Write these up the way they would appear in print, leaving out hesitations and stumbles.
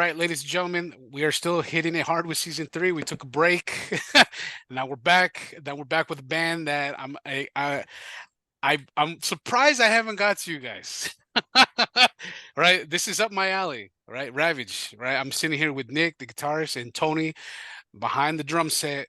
right, ladies and gentlemen, we are still hitting it hard with season three. We took a break. Now we're back. Now we're back with a band that I'm surprised I haven't got to you guys. Right, this is up my alley. Right, Ravage. Right, I'm sitting here with Nick, the guitarist, and Tony behind the drum set.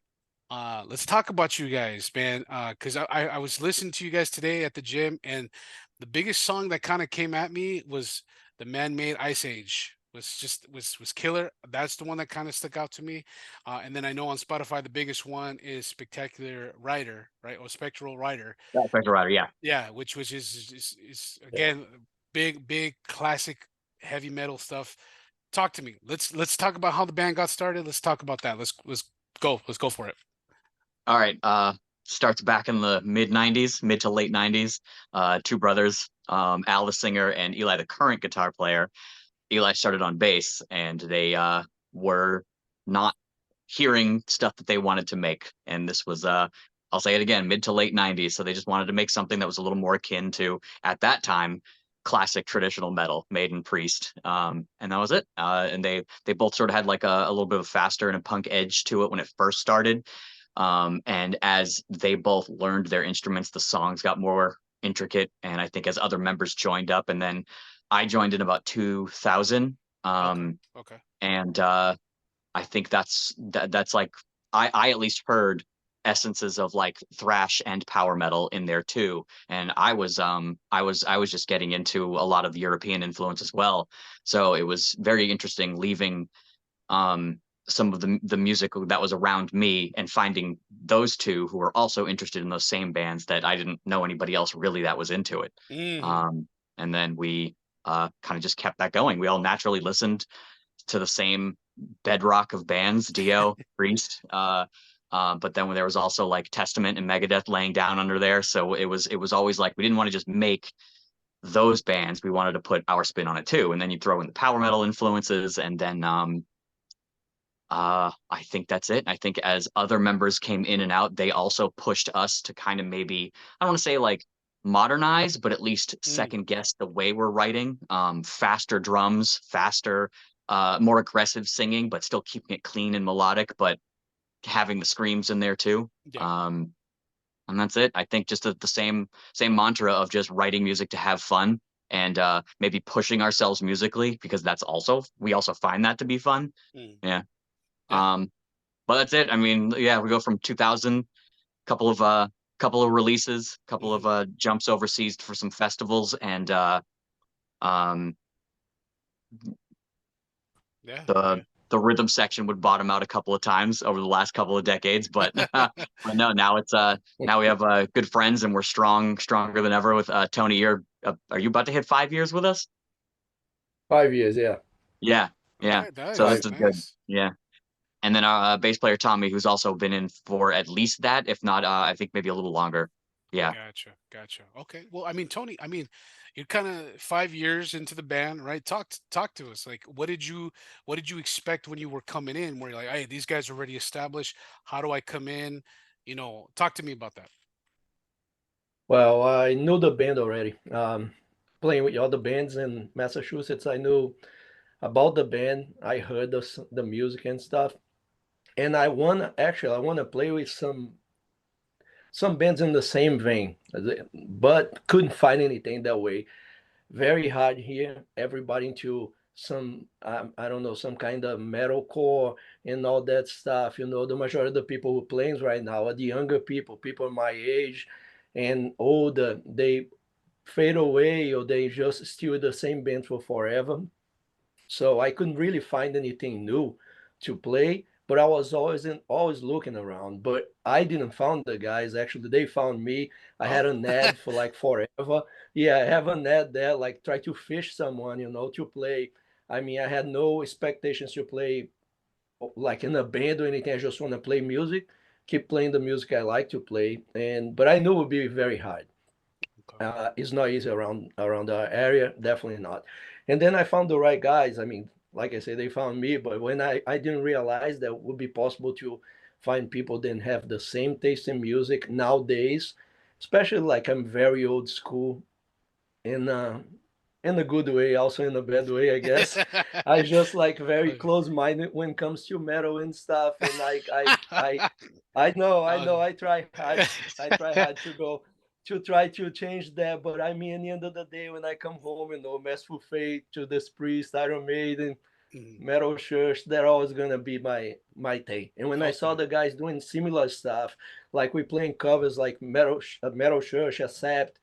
Let's talk about you guys, man. Because I was listening to you guys today at the gym, and the biggest song that kind of came at me was the Man-Made Ice Age. Was killer. That's the one that kind of stuck out to me. And then I know on Spotify the biggest one is Spectacular Rider, right? Or Spectral Rider. Yeah, Special Rider, yeah. Yeah, which is Yeah. again big classic heavy metal stuff. Talk to me. Let's talk about how the band got started. Let's talk about that. Let's go. Let's go for it. All right. Starts back in the mid '90s, mid to late '90s. Two brothers, Al the singer and Eli the current guitar player. Eli started on bass, and they were not hearing stuff that they wanted to make. And this was, I'll say it again, mid to late '90s. So they just wanted to make something that was a little more akin to, at that time, classic traditional metal, Maiden, Priest, and that was it. And they both sort of had like a little bit of a faster and a punk edge to it when it first started. And as they both learned their instruments, the songs got more intricate. And I think as other members joined up, and then I joined in about 2000. Okay. Okay. And I think that's like I at least heard essences of like thrash and power metal in there too. And I was just getting into a lot of the European influence as well. So it was very interesting leaving um some of the music that was around me and finding those two who were also interested in those same bands that I didn't know anybody else really that was into it. Hmm. And then we kind of just kept that going. We all naturally listened to the same bedrock of bands, Dio, Priest. But then there was also like Testament and Megadeth laying down under there. So it was always like we didn't want to just make those bands. We wanted to put our spin on it too. And then you throw in the power metal influences, and then I think that's it. I think as other members came in and out, they also pushed us to kind of maybe, I don't want to say like modernize, but at least Mm. second guess the way we're writing. Faster drums, faster, more aggressive singing, but still keeping it clean and melodic, but having the screams in there too. Yeah. And that's it. I think just the same mantra of just writing music to have fun, and maybe pushing ourselves musically, because we also find that to be fun. Mm. Yeah. Yeah. Um, but that's it. I mean, yeah, we go from 2000, couple of releases, couple of Hmm. jumps overseas for some festivals, and um, Yeah. the Yeah. the rhythm section would bottom out a couple of times over the last couple of decades, but but no, now it's now we have good friends, and we're stronger than ever with Tony. Are you about to hit 5 years with us? 5 years, yeah. Yeah, yeah. Okay. So Five. this Nice. is good. Nice. Yeah. And then our bass player Tommy, who's also been in for at least that, if not, I think maybe a little longer. Yeah. Gotcha. Gotcha. Okay. Well, I mean, Tony, I mean, you're kind of 5 years into the band, right? Talk to us. Like, what did you expect when you were coming in? Where you're like, hey, these guys are already established. How do I come in? Talk to me about that. Well, I knew the band already. Playing with other bands in Massachusetts, I knew about the band. I heard the music and stuff, and I want to play with some bands in the same vein, but couldn't find anything that way. Very hard here. Everybody into some I don't know, some kind of metalcore and all that stuff. The majority of the people who plays right now are the younger people my age and older. They fade away or they just still the same band for forever. So I couldn't really find anything new to play, but I was always looking around. But I didn't found the guys. Actually, they found me. I Oh. had an ad for like forever. Yeah, I have an ad there, like try to fish someone, to play. I mean, I had no expectations to play like in a band or anything. I just want to play music, keep playing the music I like to play, but I knew it would be very hard. Okay. It's not easy around our area, definitely not. And then I found the right guys. I mean, like I said, they found me, but when I didn't realize that it would be possible to find people that have the same taste in music nowadays, especially like I'm very old school, and in a good way, also in a bad way, I guess. I just like very close-minded when it comes to metal and stuff, and I know, I try hard. I try hard to go to try to change that, but I mean, at the end of the day, when I come home, Merciful Fate, Judas Priest, Iron Maiden, Metal Church, they're always gonna be my thing. And when I saw the guys doing similar stuff, like we playing covers like Metal Church, Accept,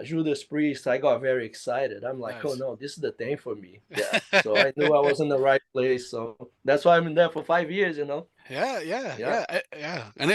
Judas Priest, I got very excited. I'm like, oh Nice. no, this is the thing for me. Yeah. So I knew I was in the right place. So that's why I'm in there for 5 years. Yeah, yeah, Yeah. yeah, yeah, and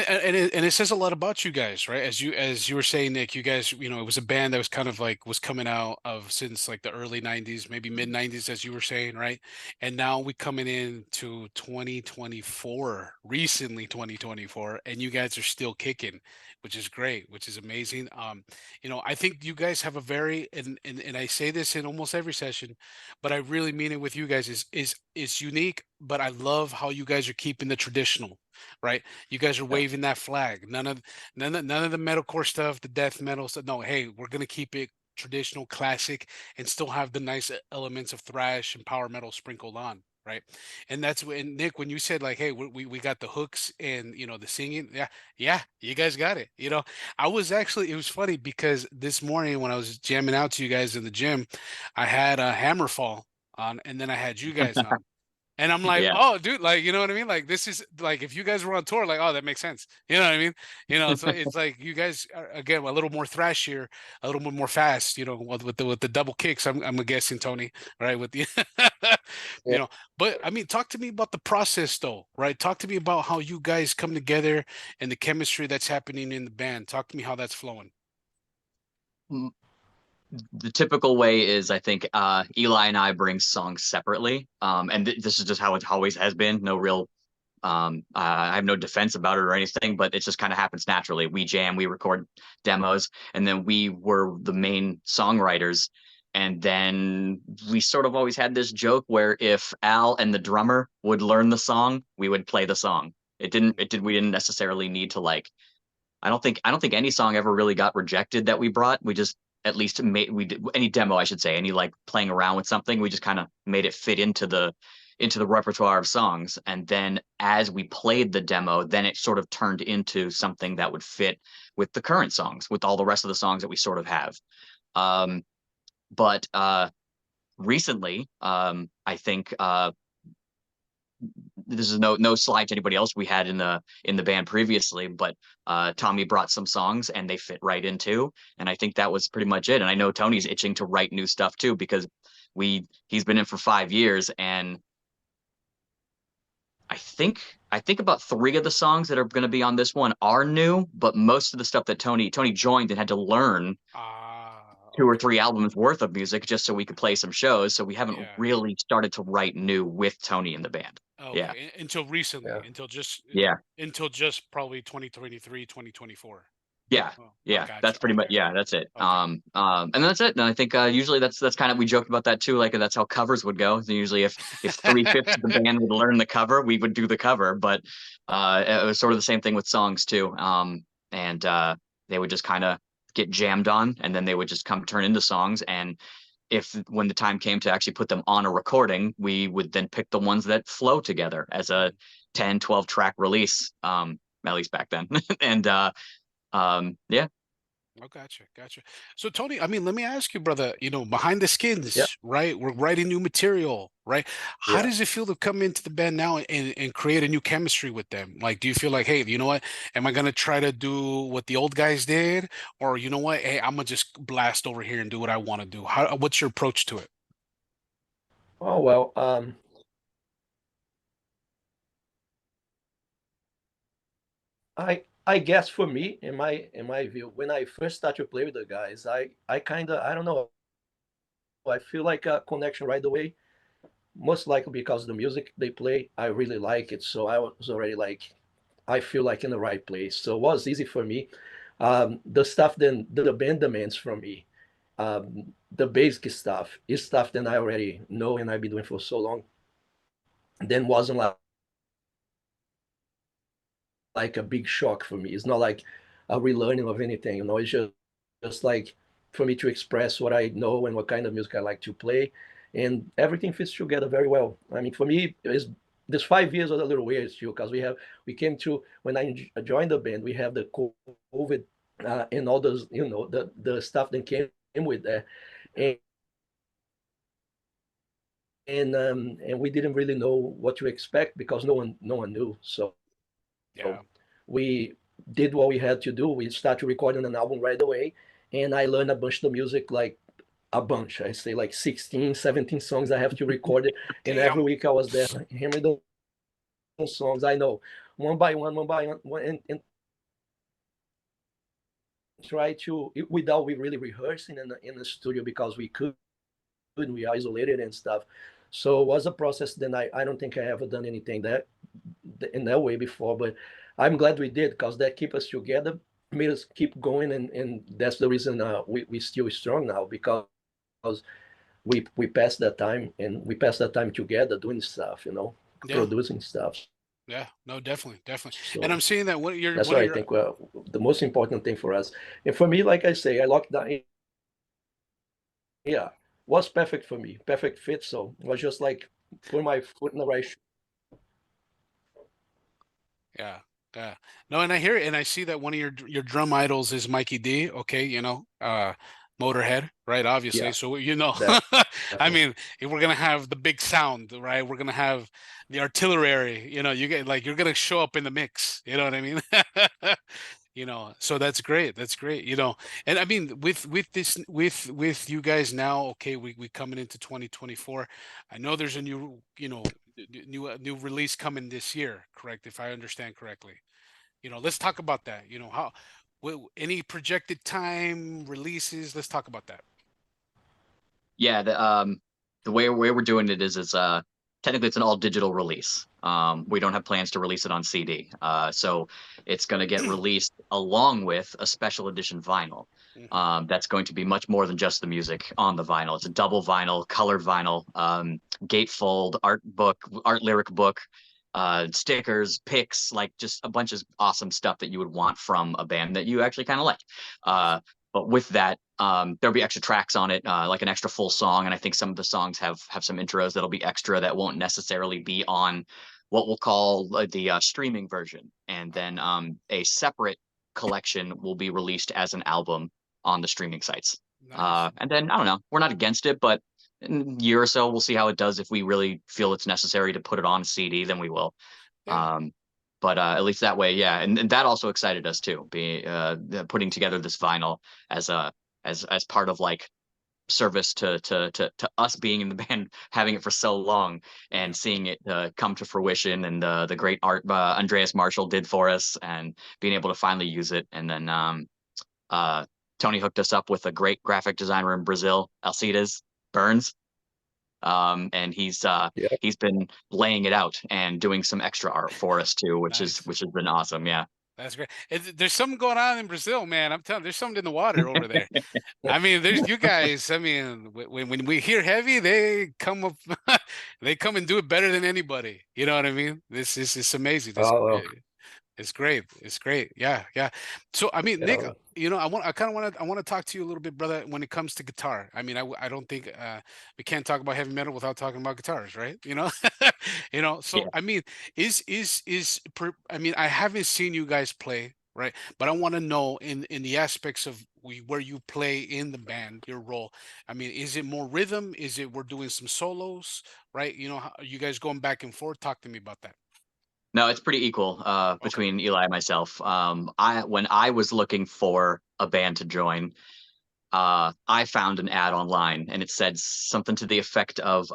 it says a lot about you guys, right? As you were saying, Nick, you guys, it was a band that was kind of like was coming out of since like the early '90s, maybe mid '90s, as you were saying, right? And now we coming in to 2024, recently 2024, and you guys are still kicking, which is great, which is amazing. I think you guys have a very and I say this in almost every session, but I really mean it with you guys is unique, but I love how you guys are keeping the traditional, right? You guys are Yeah. waving that flag. None of the metalcore stuff, the death metal stuff. No, hey, we're gonna keep it traditional, classic, and still have the nice elements of thrash and power metal sprinkled on, right? And that's when Nick, when you said like, hey, we got the hooks and the singing, yeah, yeah, you guys got it. I was actually it was funny because this morning when I was jamming out to you guys in the gym, I had a Hammerfall on, and then I had you guys on. And I'm like, Yeah. oh, dude, like, you know what I mean? Like, this is like, if you guys were on tour, like, oh, that makes sense. You know what I mean? So it's like you guys are, again, a little more thrashier, a little bit more fast, with the double kicks. I'm guessing, Tony, right? With the, Yeah. but I mean, talk to me about the process though, right? Talk to me about how you guys come together and the chemistry that's happening in the band. Talk to me how that's flowing. The typical way is, I think, Eli and I bring songs separately, and this is just how it always has been. No real, I have no defense about it or anything, but it just kind of happens naturally. We jam, we record demos, and then we were the main songwriters. And then we sort of always had this joke where if Al and the drummer would learn the song, we would play the song. We didn't necessarily need to like I don't think any song ever really got rejected that we brought. We just at least made we did any demo, I should say, any like playing around with something, we just kind of made it fit into the repertoire of songs. And then as we played the demo, then it sort of turned into something that would fit with the current songs, with all the rest of the songs that we sort of have. Um, but recently, I think this is no slide to anybody else we had in the band previously, but Tommy brought some songs and they fit right into, and I think that was pretty much it. And I know Tony's itching to write new stuff too, because he's been in for 5 years, and I think about three of the songs that are going to be on this one are new, but most of the stuff that Tony joined and had to learn two or Okay. three albums worth of music just so we could play some shows. So we haven't Yeah. really started to write new with Tony in the band. Yeah, Okay. Until recently, Yeah. yeah. until just probably 2023, 2024. Yeah, Oh, I yeah, got that's you. pretty much Okay. yeah, that's it. Okay. And that's it. And I think usually that's kind of we joked about that too. Like that's how covers would go. So usually, if 3/5 of the band would learn the cover, we would do the cover. But it was sort of the same thing with songs too. And they would just kind of get jammed on, and then they would just come turn into songs. And if when the time came to actually put them on a recording, we would then pick the ones that flow together as a 10, 12 track release. At least back then. And yeah. Oh, gotcha, gotcha. So Tony, I mean, let me ask you, brother, behind the Yeah. skins, right? We're writing new material, right? How Yeah. does it feel to come into the band now and create a new chemistry with them? Like, do you feel like, hey, you know what? Am I gonna try to do what the old guys did? Or you know what? Hey, I'm gonna just blast over here and do what I want to do. What's your approach to it? Oh well. I guess for me, in my view, when I first started to play with the guys, I kind of I don't know. I feel like a connection right away. Most likely because the music they play, I really like it. So I was already like, I feel like in the right place. So it was easy for me. The stuff then the band demands from me, the basic stuff is stuff that I already know and I've been doing for so long. Then wasn't like a big shock for me. It's not like a relearning of anything. It's just like for me to express what I know and what kind of music I like to play, and everything fits together very well. I mean, for me, it's this 5 years was a little weird too because we came to when I joined the band, we have the COVID and all those the stuff that came with that, and and we didn't really know what to expect because no one knew. So Yeah. we did what we had to do. We started recording an album right away, and I learned a bunch of music, like a bunch. I say like 16, 17 songs I have to record it, and Damn. every week I was there hammering those songs. I know one by one, and try to without we really rehearsing in the studio because we could we isolated and stuff. So it was a process. Then I don't think I ever done anything that in that way before, but I'm glad we did because that keep us together, made us keep going, and that's the reason we still strong now because we passed that time and we passed that time together doing stuff, Yeah. producing stuff. Yeah. No, definitely, definitely. And So I'm seeing that that's one what of I your think the most important thing for us. And for me, like I say, I locked down. Yeah, was perfect for me, perfect fit. So it was just like put my foot in the right. yeah. Yeah. No, and I hear it and I see that one of your drum idols is Mikey D. Okay, Motorhead, right? Obviously. Yeah, So I definitely. mean, if we're gonna have the big sound, right? We're gonna have the artillery, you get like you're gonna show up in the mix, you know what I mean? So that's great. That's great. And I mean with this with you guys now, okay, we coming into 2024. I know there's a new, new release coming this year, correct? If I understand correctly. Let's talk about that. Any projected time releases, let's talk about that. Yeah, the way we're doing it is technically it's an all digital release. We don't have plans to release it on CD. So it's going to get released along with a special edition vinyl. Mhm. That's going to be much more than just the music on the vinyl. It's a double vinyl, colored vinyl, gatefold, art lyric book, stickers, pics, like just a bunch of awesome stuff that you would want from a band that you actually kind of like. Nice. But with that, there'll be extra tracks on it, like an extra full song, and I think some of the songs have some intros that'll be extra that won't necessarily be on what we'll call the streaming version, and then a separate collection will be released as an album on the streaming sites. Nice. And then I don't know, we're not against it, but in a year or so we'll see how it does. If we really feel it's necessary to put it on CD, then we will. Yeah. Um, but at least that way, yeah, and that also excited us too. Putting together this vinyl as a as part of like service to us being in the band, having it for so long, Yeah. and seeing it come to fruition, and the great art Andreas Marshall did for us, and being able to finally use it. And then uh, Tony hooked us up with a great graphic designer in Brazil, Alcides Burns. And Yeah. he's been laying it out and doing some extra art for us too, Nice. which has been awesome. Yeah. That's great. There's something going on in Brazil, man. I'm telling you, there's something in the water over there. I mean, there's you guys. I mean, when we hear heavy, they come up, they come and do it better than anybody. You know what I mean? This is it's amazing. Oh, well, It's great. It's great. Yeah, yeah. So I mean, Nick, yeah. I kind of want to talk to you a little bit, brother, when it comes to guitar. I mean, I don't think we can't talk about heavy metal without talking about guitars, right? So Yeah. I mean, I mean, I haven't seen you guys play, right? But I want to know in the aspects of where you play in the band, your role. I mean, is it more rhythm? Is it we're doing some solos, right? Are you guys going back and forth? Talk to me about that. No, it's pretty equal Okay. between Eli and myself. When I was looking for a band to join, I found an ad online, and it said something to the effect of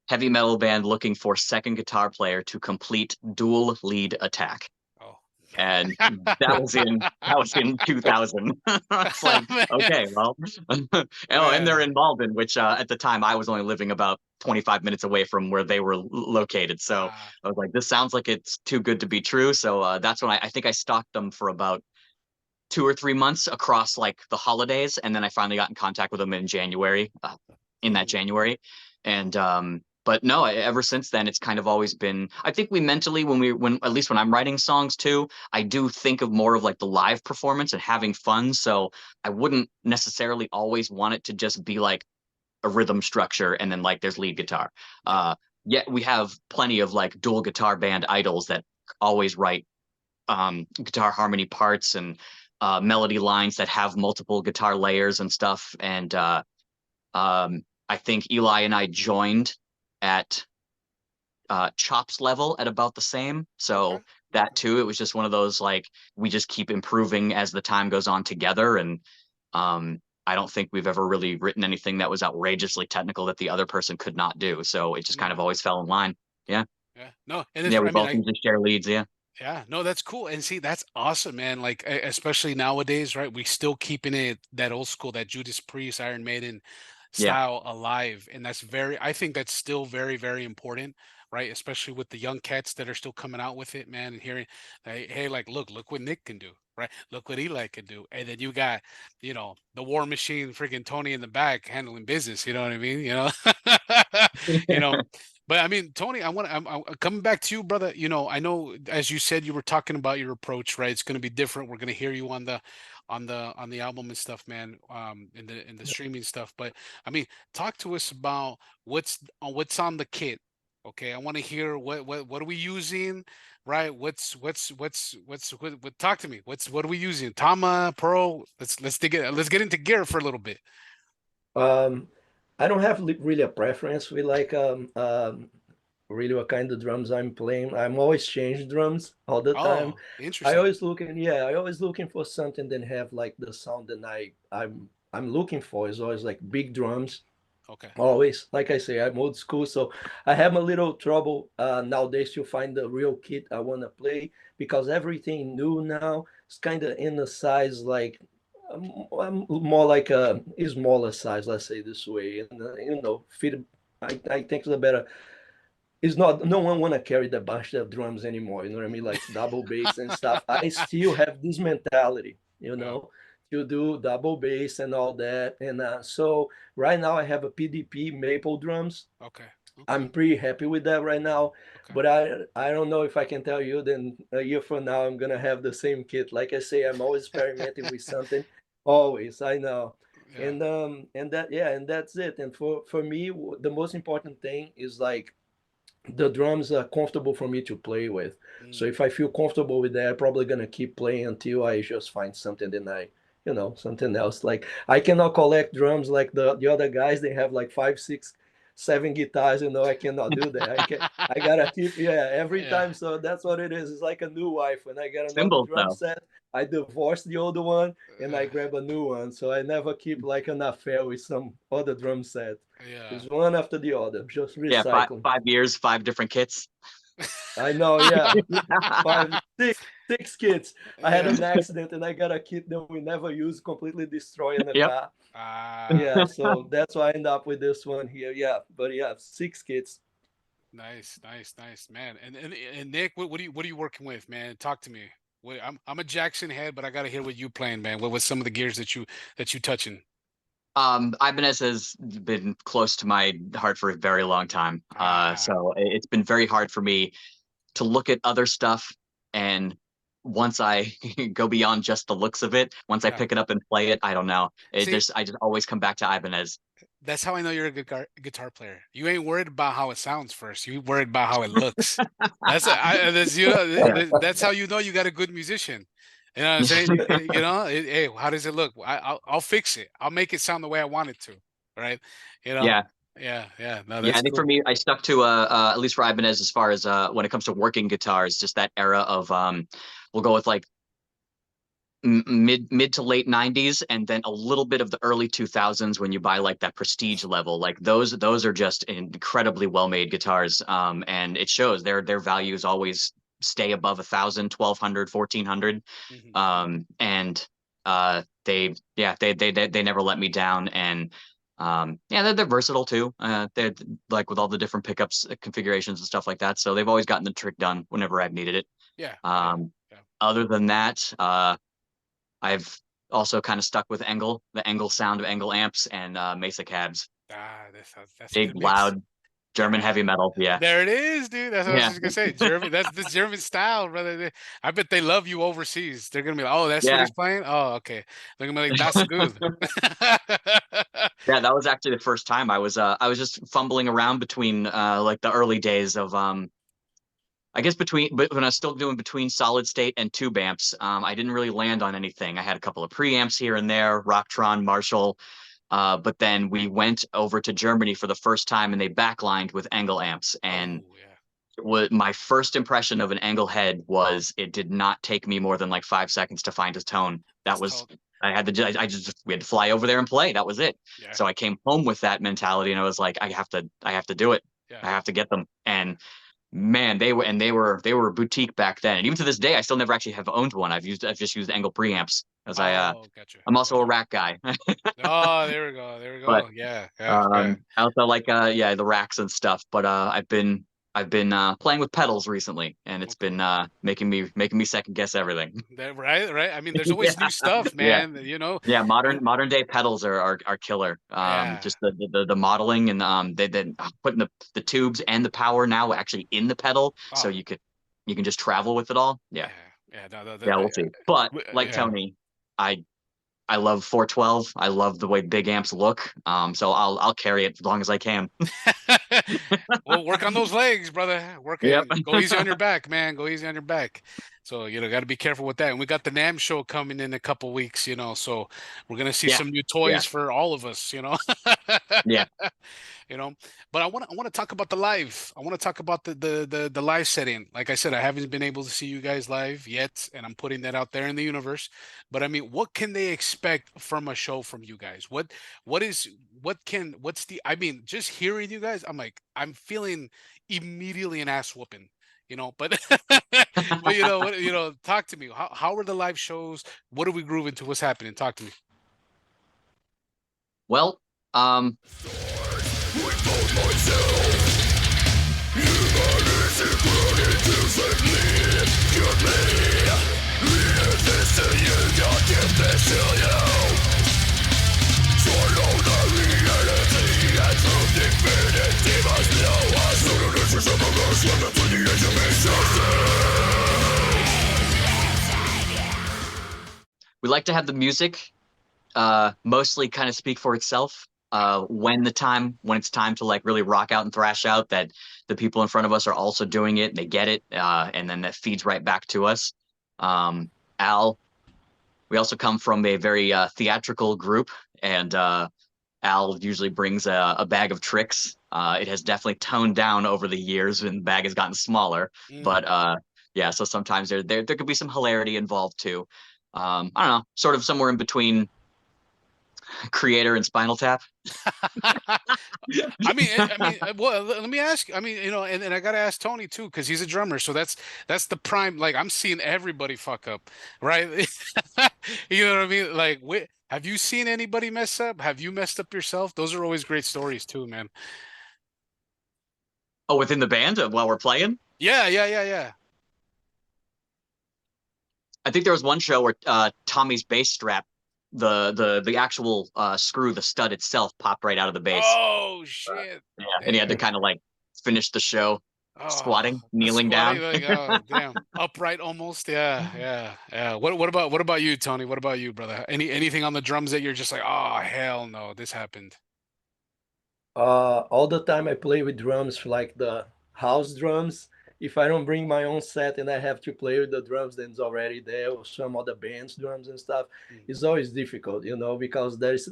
heavy metal band looking for second guitar player to complete dual lead attack. Oh. And that was in 2000. It's like, Man, okay, well, oh, and they're man. in Malden, which at the time I was only living about 25 minutes away from where they were located. So Ah, I was like, this sounds like it's too good to be true. So that's when I think I stalked them for about 2 or 3 months across like the holidays, and then I finally got in contact with them in January, in that mhm. January, and but no, ever since then, it's kind of always been. I think we mentally, when at least when I'm writing songs too, I do think of more of like the live performance and having fun. So I wouldn't necessarily always want it to just be like a rhythm structure and then like there's lead guitar. Yet we have plenty of like dual guitar band idols that always write guitar harmony parts and melody lines that have multiple guitar layers and stuff. And I think Eli and I joined at chops level at about the same. So Okay. that too, it was just one of those like we just keep improving as the time goes on together. And I don't think we've ever really written anything that was outrageously technical that the other person could not do. So it just kind Yeah. of always fell in line. Yeah. Yeah. No, and it's, Yeah, we I mean, both usually share leads. Yeah. yeah, no, that's cool. And see, that's awesome, man. Like, especially nowadays, right? We still keeping it that old school, that Judas Priest, Iron Maiden Yeah. style alive. And that's I think that's still very, very important, right? Especially with the young cats that are still coming out with it, man, and hearing, hey, like, look what Nick can do, right? Look what Eli can do. And then you got, the war machine, freaking Tony in the back handling business. You know what I mean? You know, but I mean, Tony, I'm coming back to you, brother. I know, as you said, you were talking about your approach, right? It's going to be different. We're going to hear you on the album and stuff, man, in the streaming stuff. But I mean, talk to us about what's on the kit. Okay, I want to hear what are we using, right? What talk to me. What are we using? Tama, Pro. Let's get into gear for a little bit. Um, I don't have really a preference with like really what kind of drums I'm playing. I'm always changing drums all the time. Oh, interesting. I always looking for something that have like the sound that I'm looking for is always like big drums. Okay. Always, like I say, I'm old school, so I have a little trouble nowadays to find the real kit I want to play because everything new now is kind of in the size like I'm more like a smaller size, let's say this way, and fit. I think the better it's not no one want to carry the bunch of drums anymore, you know what I mean, like double bass and stuff. I still have this mentality, Yeah. to do double bass and all that. And so right now I have a PDP maple drums. Okay. Okay. I'm pretty happy with that right now, Okay. but I don't know if I can tell you then a year from now I'm gonna have the same kit. Like I say, I'm always experimenting with something, always. I know. Yeah. And that, yeah, and that's it. And for me, the most important thing is like the drums are comfortable for me to play with. So Mm. if I feel comfortable with that, I'm probably gonna keep playing until I just find something that something else. Like I cannot collect drums like the other guys. They have like five, six, seven guitars. I cannot do that. I gotta keep, yeah, every Yeah. time. So that's what it is. It's like a new wife. When I get another Symbols drum though. set, I divorce the older one and Uh, I grab a new one. So I never keep like an affair with some other drum set. yeah. It's one after the other, just Yeah. Five recycling. 5 years, 5 different kits. I know, yeah. Five, six kids. I had Yeah. an accident and I got a kid that we never used, completely destroyed in the Yep. car. Ah, Yeah, so that's why I end up with this one here. Yeah, but yeah, six kids. nice, nice, nice, man. And Nick, what are you working with, man? Talk to me. I'm a Jackson head, but I gotta hear what you playing, man. What was some of the gears that you touching? Ibanez has been close to my heart for a very long time. Ah, So it's been very hard for me to look at other stuff. And once I go beyond just the looks of it, once I yeah. pick it up and play it, I don't know. See, I just always come back to Ibanez. that's how I know you're a good guitar player. You ain't worried about how it sounds first. You worried about how it looks. Yeah. That's how you know you got a good musician. You know what I'm saying? Hey, how does it look? I'll fix it. I'll make it sound the way I want it to. Right? You know? Yeah. Yeah, yeah. No, Yeah, that's I think for cool. me, I stuck to at least for Ibanez as far as when it comes to working guitars, just that era of we'll go with like mid to late 90s and then a little bit of the early 2000s when you buy like that prestige level. Like those are just incredibly well-made guitars, and it shows their values always stay above 1,000, 1,200, 1,400. Mhm. And they never let me down. And yeah, they're versatile too. They're like with all the different pickups, configurations and stuff like that, so they've always gotten the trick done whenever I've needed it. Yeah, yeah, um yeah. Other than that, I've also kind of stuck with the Engel sound of Engel amps and Mesa cabs. Ah, that's a Big, good mix. loud. German heavy metal. Yeah. There it is, dude. That's what I was Yeah. just gonna say. German. That's the German style, brother. I bet they love you overseas. They're gonna be like, oh, that's what Yeah. he's playing. Oh, okay. They're gonna be like, that's good. Yeah, that was actually the first time I was just fumbling around between like the early days of I guess but when I was still doing between solid state and tube amps, I didn't really land on anything. I had a couple of preamps here and there, Rocktron, Marshall, but then we went over to Germany for the first time and they backlined with Engel amps. And Oh yeah. what my first impression of an Engel head was it did not take me more than like 5 seconds to find his tone. That That's was total. I just we had to fly over there and play. That was it. Yeah. So I came home with that mentality and I was like, I have to do it. Yeah. I have to get them. And man, they were a boutique back then. And even to this day, I still never actually have owned one. I've just used Engel preamps as Oh, gotcha. I'm also a Gotcha. rack guy. Oh, there we go. There we But go. Yeah. Yeah. Yeah. I also like yeah, the racks and stuff. But I've been playing with pedals recently, and it's Okay. been making me second guess everything. Right. Right. I mean, there's Yeah, always new stuff, yeah, man. You know. yeah. And Modern day pedals are killer. yeah. Just the modeling and they putting the tubes and the power now actually in the pedal, so Oh. you can just travel with it all. Yeah, Yeah. Yeah. yeah. We'll see. But like Yeah. Tony, I I love 412. I love the way big amps look. So I'll carry it as long as I can. Well, work on those legs, brother. Work Yep. it. Go easy on your back, man. Go easy on your back. So, got to be careful with that. And we got the NAMM show coming in a couple weeks, so we're gonna see Yeah. some new Yeah. toys for all of us. Yeah. you know. But I want to talk about the live. I want to talk about the live setting. Like I said, I haven't been able to see you guys live yet, and I'm putting that out there in the universe. But I mean, what can they expect from a show from you guys? What's the I mean, just hearing you guys, I'm feeling immediately an ass whooping. But but talk to me. How are the live shows? What are we grooving to? What's happening? Talk to me. Well, we like to have the music mostly kind of speak for itself. When it's time to like really rock out and thrash out, that the people in front of us are also doing it and they get it, and then that feeds right back to us. Al, we also come from a very theatrical group, and Al usually brings a bag of tricks. It has definitely toned down over the years, and the bag has gotten smaller. But yeah, so sometimes there could be some hilarity involved too. I don't know, sort of somewhere in between Creator and Spinal Tap. Well, let me ask. I mean, and I gotta ask Tony too, because he's a drummer. So that's the prime. Like, I'm seeing everybody fuck up, right? You know what I mean? Like, have you seen anybody mess up? Have you messed up yourself? Those are always great stories too, man. Oh, within the band while we're playing? Yeah, yeah, yeah, yeah. I think there was one show where Tommy's bass strap, the actual screw, the stud itself, popped right out of the bass. Oh shit! Yeah, and he had to kind of like finish the show squatting, kneeling down. Like, oh damn, upright almost. Yeah, yeah, yeah. What about you, Tony? What about you, brother? Anything on the drums that you're just like, oh hell no, this happened? All the time I play with drums, like the house drums. If I don't bring my own set and I have to play with the drums that's already there, or some other band's drums and stuff, it's always difficult, because this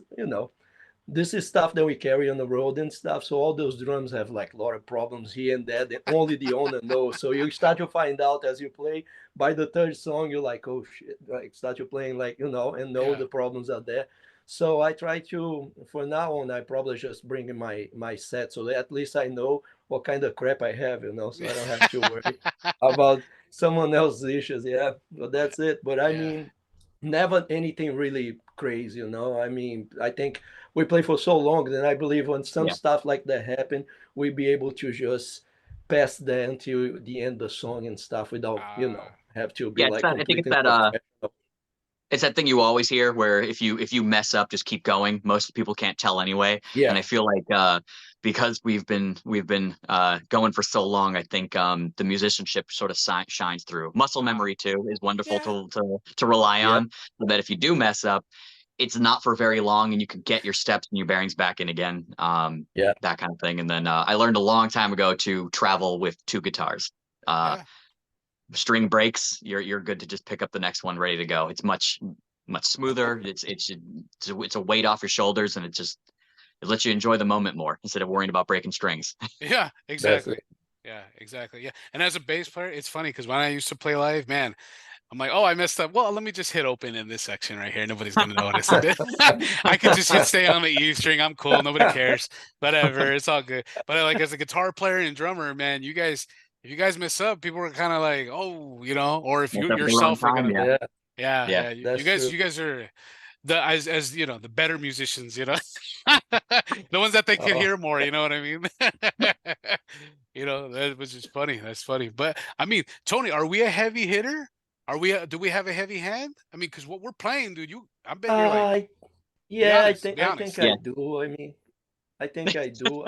is stuff that we carry on the road and stuff. So all those drums have like a lot of problems here and there that only the owner knows. So you start to find out as you play. By the third song, you're like, oh shit, like start to playing like, and know Yeah. the problems are there. So I try to, for now on, I probably just bring in my set so that at least I know what kind of crap I have, so I don't have to worry about someone else's issues. Yeah, but that's it. But I Yeah. mean, never anything really crazy, I mean, I think we play for so long that I believe when some Yeah. stuff like that happen, we'll be able to just pass that until the end of the song and stuff without, have to be Yeah, like I think it's completely that professional. it's that thing you always hear where if you mess up, just keep going. Most people can't tell anyway. Yeah. And I feel like because we've been going for so long, I think the musicianship sort of shines through. Muscle memory too is wonderful Yeah. to rely Yeah. on, so that if you do mess up, it's not for very long, and you can get your steps and your bearings back in again. Yeah. That kind of thing. And then I learned a long time ago to travel with two guitars. Yeah. String breaks, you're good to just pick up the next one ready to go. It's much smoother. It's a weight off your shoulders, and it lets you enjoy the moment more instead of worrying about breaking strings. Yeah, That's exactly. it. Yeah, exactly. Yeah. And as a bass player, it's funny because when I used to play live, man, I'm like, oh, I messed up. Well, let me just hit open in this section right here. Nobody's gonna notice. And then I could just hit stay on the E string. I'm cool. Nobody cares. Whatever. It's all good. But like as a guitar player and drummer, man, you guys, if you guys mess up, people are kind of like, oh, or if Messed you up at the wrong yourself are time, gonna, yeah, Yeah, yeah, yeah. yeah. that's true. You guys are the as the better musicians, the ones that they can Oh, hear more. You know what I mean? That was just funny. That's funny. But I mean, Tony, are we a heavy hitter? Do we have a heavy hand? I mean, because what we're playing, dude, I bet you're like, I be yeah, honest, be I think honest. I Yeah. do. I mean, I think I do.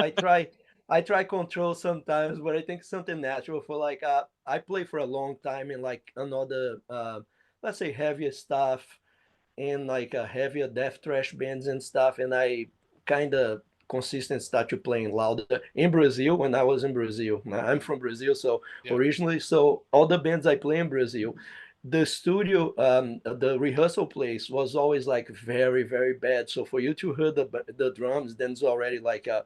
I try control sometimes, but I think something natural for like I play for a long time in like another let's say heavier stuff and like heavier death thrash bands and stuff, and I kind of consistent start to playing louder in Brazil when I was in Brazil. I'm from Brazil, so Yeah. originally, so all the bands I play in Brazil, the studio, the rehearsal place was always like very very bad. So for you to hear the drums, then it's already like a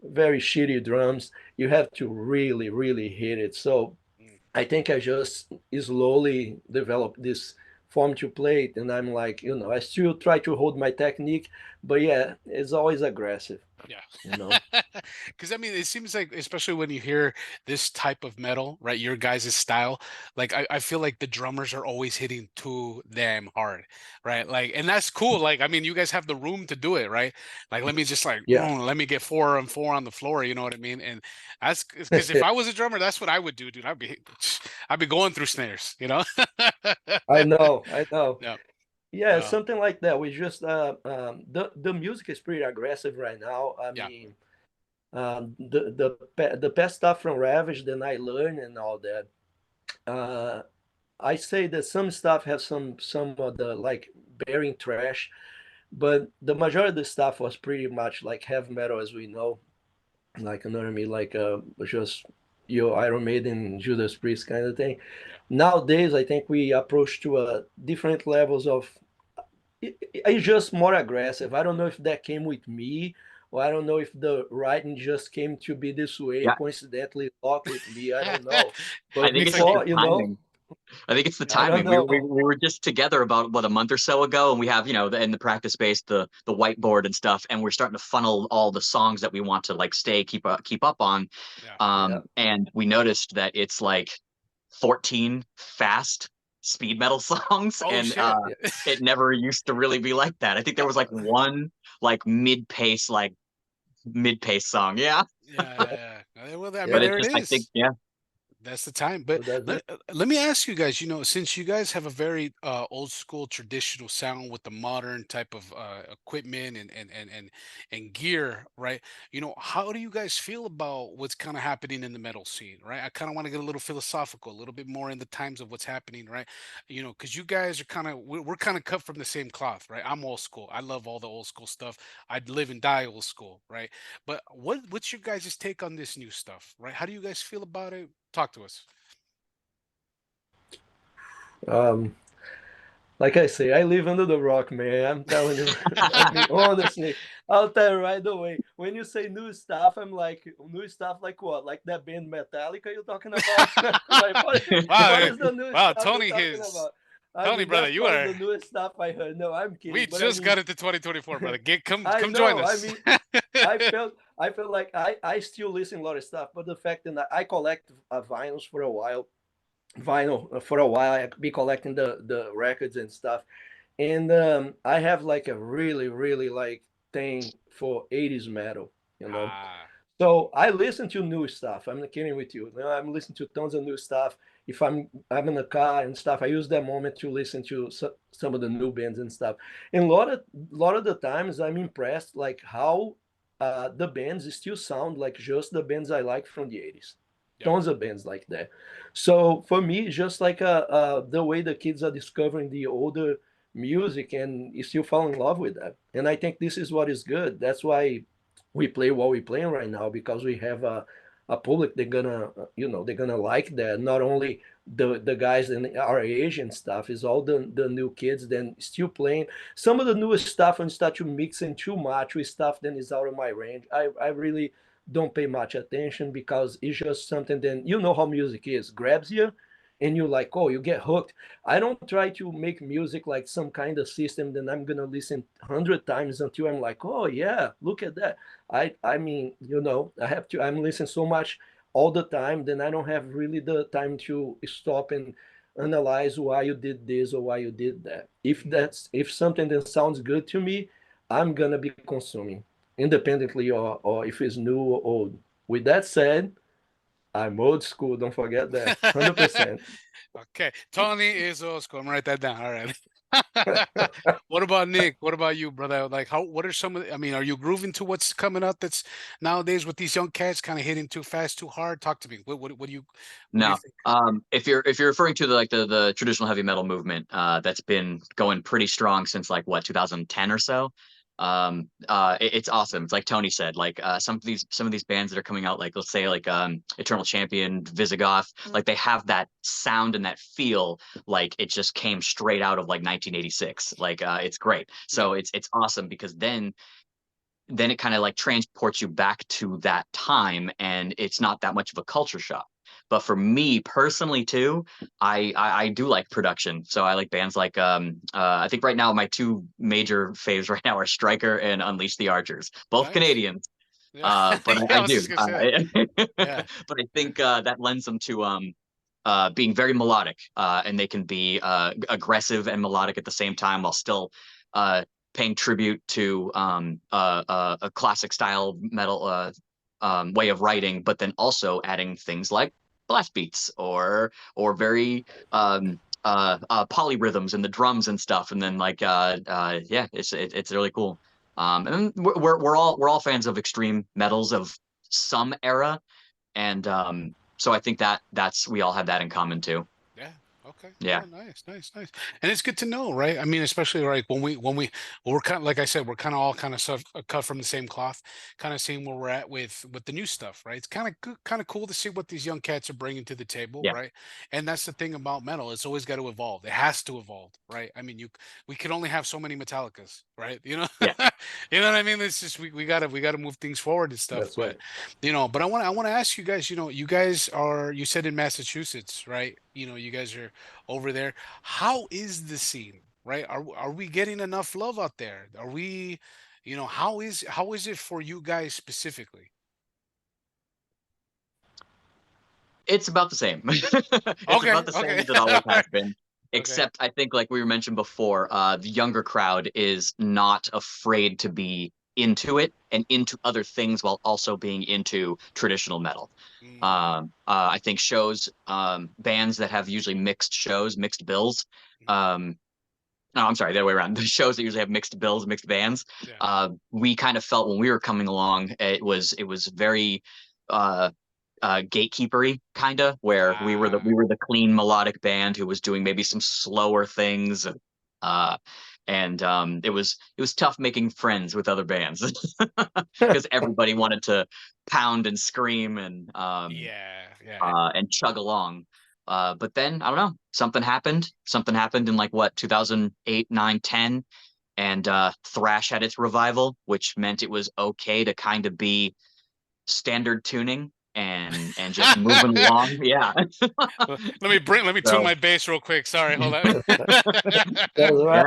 very shitty drums. You have to really really hit it. So Mm. I think I just slowly developed this form to play it, and I'm like, I still try to hold my technique, but yeah, it's always aggressive, Yeah. you know. Because I mean, it seems like, especially when you hear this type of metal, right? Your guys' style, like I feel like the drummers are always hitting too damn hard, right? Like, and that's cool. Like, I mean, you guys have the room to do it, right? Like, let me just like, Yeah, let me get 4 on the floor. You know what I mean? And that's because if I was a drummer, that's what I would do, dude. I'd be going through snares, you know? I know. Yeah. Yeah, Yeah. something like that. We just the music is pretty aggressive right now. I Yeah. mean, the best stuff from Ravage that I learned and all that. Uh, I say that some stuff has some of the like bearing trash, but the majority of the stuff was pretty much like heavy metal as we know, like you know what I mean, like just your Iron Maiden, Judas Priest kind of thing. Yeah. Nowadays, I think we approach to different levels of. It's just more aggressive. I don't know if that came with me, or I don't know if the writing just came to be this way, Yeah. coincidentally locked with me. I don't know, I but think It's it's like, just the before, timing. I think it's the I don't timing. know. We were just together about what, a month or so ago, and we have, in the practice space, the whiteboard and stuff, and we're starting to funnel all the songs that we want to like keep up on. yeah. Yeah. And we noticed that it's like 14 fast speed metal songs, Oh and shit. Yeah. it never used to really be like that. I think there was like one like mid pace song, yeah. Yeah. Well, I mean, But Yeah. there it's it just, I think, is. yeah, That's the time. But So that's it. let me ask you guys, since you guys have a very old school traditional sound with the modern type of equipment and gear, right? How do you guys feel about what's kind of happening in the metal scene, right? I kind of want to get a little philosophical, a little bit more in the times of what's happening, right? Because you guys are we're kind of cut from the same cloth, right? I'm old school. I love all the old school stuff. I'd live and die old school, right? But what's your guys' take on this new stuff, right? How do you guys feel about it? Talk to us. Um, like I say, I live under the rock, man. I'm telling you. I mean, honestly, I'll tell you right away. When you say new stuff, I'm like, new stuff like what? Like that band Metallica you're talking about? Like, Wow, what is the new wow, stuff you're talking about? I Tony, mean, brother, that's you probably are. the newest stuff I heard. No, I'm We kidding. But I just mean, got into 2024, brother. Get I come join know. I us. mean, I felt like I still listen a lot of stuff, but the fact that I collect vinyls for a while, I be collecting the records and stuff, and I have like a really really like thing for 80s metal, you know. Ah, So I listen to new stuff. I'm not kidding with you. I'm listening to tons of new stuff, if I'm in the car and stuff, I use that moment to listen to some of the new bands and stuff. And a lot of the times I'm impressed like how the bands still sound like just the bands I like from the 80s. Yep. Tons of bands like that. So for me, just like the way the kids are discovering the older music and you still fall in love with that. And I think this is what is good. That's why we play what we're playing right now, because we have a public they're gonna they're gonna like that. Not only the guys in our age and stuff, is all the new kids then still playing some of the newest stuff and start to mix in too much with stuff that is out of my range. I really don't pay much attention because it's just something then how music is, grabs you and you like, oh, you get hooked. I don't try to make music like some kind of system that I'm gonna listen 100 times until I'm like, oh yeah, look at that. I mean, I'm listening so much all the time, then I don't have really the time to stop and analyze why you did this or why you did that. If something that sounds good to me, I'm gonna be consuming independently or if it's new or old. With that said, I'm old school. Don't forget that. 100%. Okay, Tony is old school. I'm gonna write that down. All right. What about Nick? What about you, brother? Like, what are some of I mean, are you grooving to what's coming up that's nowadays with these young cats kind of hitting too fast, too hard? Talk to me. What do you No. think? If you're referring to the traditional heavy metal movement, that's been going pretty strong since like what 2010 or so. It's awesome. It's like Tony said, like some of these bands that are coming out, like let's say like Eternal Champion, Visigoth, like they have that sound and that feel like it just came straight out of like 1986. Like it's great. Yeah. So it's awesome because then it kind of like transports you back to that time and it's not that much of a culture shock. But for me personally too, I do like production. So I like bands like I think right now my two major faves right now are Striker and Unleash the Archers, both Nice. Canadians. Yeah. But Yeah, I I was do. just gonna say. Yeah. But I think that lends them to being very melodic, and they can be aggressive and melodic at the same time while still uh, paying tribute to a classic style metal way of writing, but then also adding things like blast beats or very polyrhythms in the drums and stuff, and then like yeah, it's really cool. And we're all fans of extreme metals of some era, and so I think that's we all have that in common too. Yeah. Okay. Yeah. Yeah. Nice. Nice. Nice. And it's good to know, right? I mean, especially like we're kind of like I said, we're kind of all kind of cut from the same cloth, kind of seeing where we're at with the new stuff, right? It's kind of good, kind of cool to see what these young cats are bringing to the table, Yeah. right? And that's the thing about metal; it's always got to evolve. It has to evolve, right? I mean, we can only have so many Metallicas, right? Yeah. You know what I mean? It's just we gotta move things forward and stuff, That's but right. but I want to ask you guys, you guys are, you said in Massachusetts, right? You guys are over there. How is the scene, right? Are we getting enough love out there? Are we, how is it for you guys specifically? It's about the same. It's Okay, about the same okay. as it always All right. has been. Okay. Except I think like we mentioned before, the younger crowd is not afraid to be into it and into other things while also being into traditional metal. Mm, I think shows, bands that have usually mixed shows, mixed bills. Um, no, I'm sorry, the other way around. The shows that usually have mixed bills, mixed bands. yeah. We kind of felt when we were coming along, it was very uh gatekeepery kind of, where we Ah, were the clean melodic band who was doing maybe some slower things, uh and it was tough making friends with other bands because everybody wanted to pound and scream yeah, yeah. and chug along. But then I don't know, something happened in like what 2008, 9, 10, and thrash had its revival, which meant it was okay to kind of be standard tuning and just moving along. Yeah. Let me tune So my bass real quick. Sorry, hold on. That's yeah, right.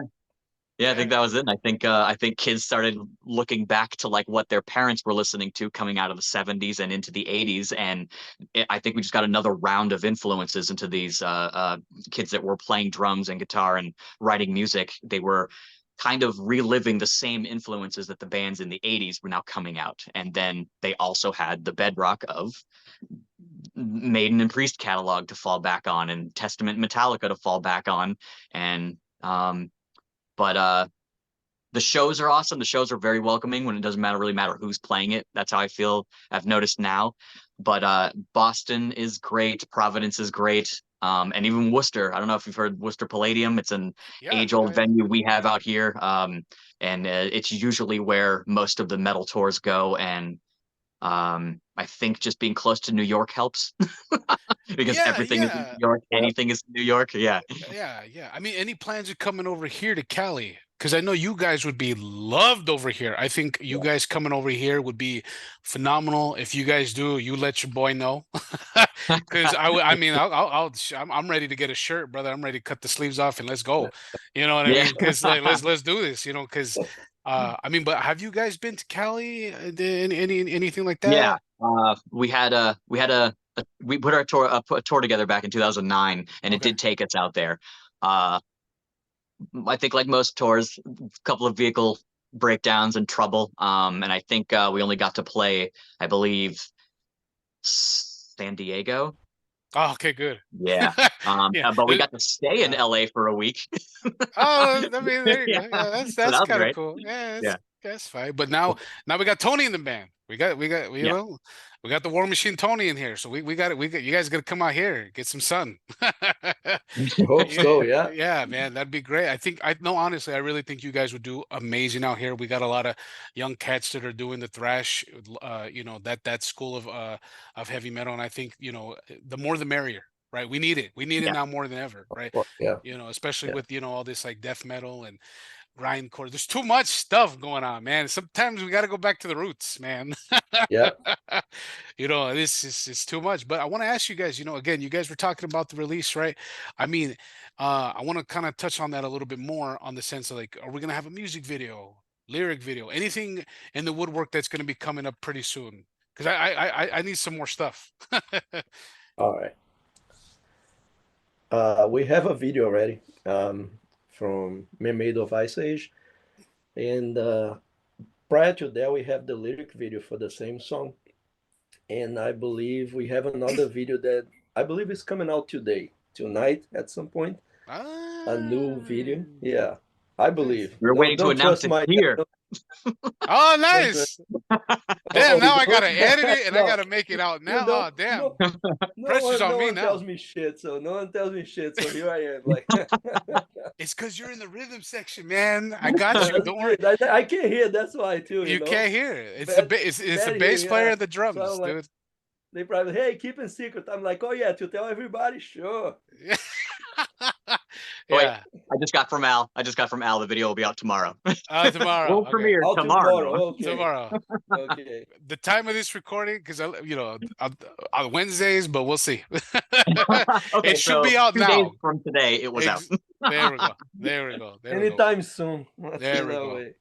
yeah, I Yeah. think that was it. And I think kids started looking back to like what their parents were listening to coming out of the 70s and into the 80s, and I think we just got another round of influences into these kids that were playing drums and guitar and writing music. They were kind of reliving the same influences that the bands in the 80s were now coming out. And then they also had the bedrock of Maiden and Priest catalog to fall back on, and Testament, Metallica to fall back on. And but the shows are awesome. The shows are very welcoming when it doesn't really matter who's playing it. That's how I feel. I've noticed now. But Boston is great. Providence is great. And even Worcester. I don't know if you've heard Worcester Palladium. It's an age-old venue we have out here. And it's usually where most of the metal tours go. And I think just being close to New York helps because everything is in New York. Anything is in New York. Yeah. Yeah. I mean, any plans of coming over here to Cali? Because I know you guys would be loved over here. I think you guys coming over here would be phenomenal. If you guys do, you let your boy know. Because I mean, I'm ready to get a shirt, brother. I'm ready to cut the sleeves off and let's go. You know what I mean? Because like, let's do this. You know, because I mean, but have you guys been to Cali? Anything like that? Yeah. We put a tour together back in 2009, and it did take us out there. I think like most tours, a couple of vehicle breakdowns and trouble. And I think we only got to play, I believe, San Diego. Oh, okay, good. Yeah. But we got to stay in LA for a week. Oh, I mean, there you go. Yeah, that's So that was kind of great. cool. Yeah, that's fine. But now we got Tony in the band. We got you know, we got the War Machine Tony in here. So we got you guys got to come out here, get some sun. Hope so, yeah. Yeah, man, that'd be great. I know honestly, I really think you guys would do amazing out here. We got a lot of young cats that are doing the thrash, you know, that school of heavy metal, and I think, you know, the more the merrier. Right, we need it. We need it now more than ever. Right, you know, especially with, you know, all this like death metal and grindcore. There's too much stuff going on, man. Sometimes we got to go back to the roots, man. Yeah. You know, this is too much. But I want to ask you guys, you know, again, you guys were talking about the release, right? I mean, I want to kind of touch on that a little bit more on the sense of like, are we going to have a music video, lyric video, anything in the woodwork that's going to be coming up pretty soon? Because I need some more stuff. All right. We have a video already from Mermaid of Ice Age, and prior to that, we have the lyric video for the same song, and I believe we have another video that I believe is coming out tonight at some point. A new video, yeah, I believe. We're waiting to announce it here. Oh, nice. Damn, now I gotta edit it and I gotta make it out now. Oh, damn. Pressure's on me now. No one tells me shit, so here I am. Like, it's because you're in the rhythm section, man. I got you. Don't worry. I can't hear. That's why too. You can't hear it. It's the bass player and the drums, so dude. They probably, hey, keep it secret. I'm like, oh yeah, to tell everybody, sure. Wait, I just got from Al. The video will be out tomorrow. Tomorrow. We'll premiere tomorrow. Okay. Tomorrow. Okay. The time of this recording, because you know, on Wednesdays, but we'll see. Okay, it should be out 2 now. days from today, it was out. There we go. Anytime soon. There we go.